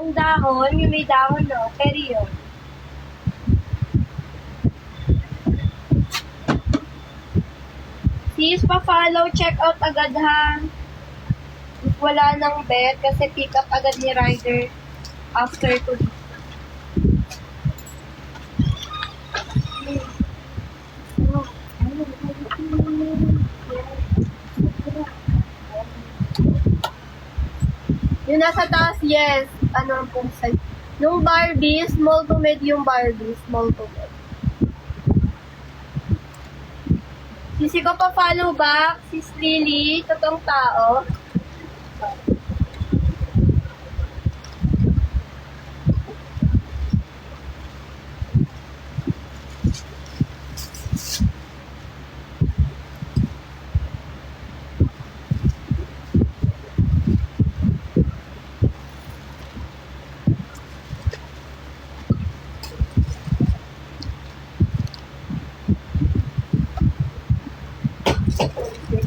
yung dahon, yung may dahon, no? Carry yun. Sis, pa-follow, check out agad ha. Wala nang bet kasi pick up agad ni rider after 2. Yung nasa taas, yes. Ano ang pong size? Yung Barbie, small to medium Barbie, small to medium. Sisi ko pa follow back, sis Lily, totoong tao.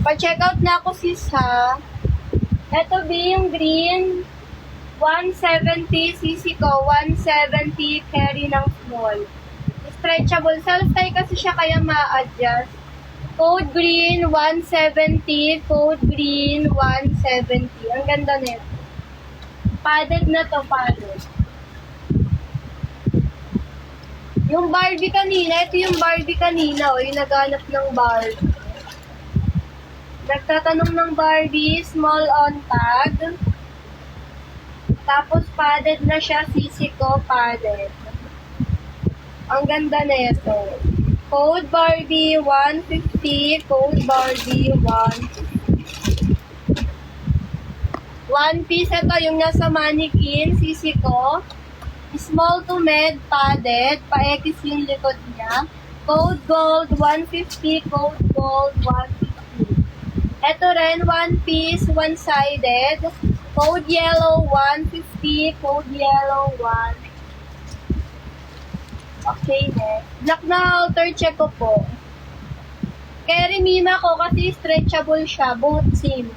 Pa-check out na ako sis ha. Ito B yung green. 170 cc ko. 170 carry ng small. Stretchable. Self-tie kasi siya kaya ma-adjust. Code green 170. Code green 170. Ang ganda nito. Padded na to, padded. Yung Barbie kanina, ito yung Barbie kanina. O, yung naghanap ng Barbie. Nagtatanong ng Barbie, small on tag. Tapos padded na siya, sisi ko, padded. Ang ganda nito. Code Barbie 150, code Barbie 150. One piece ito, yung nasa mannequin, sisi ko. Small to med, padded, pa-X yung likod niya. Code gold 150, code gold 150. Ito rin, one piece, one-sided. Code yellow, 150. Code yellow, 1. Okay, next. Black na halter, check ko po. Carry Mima ko kasi stretchable siya. Both same.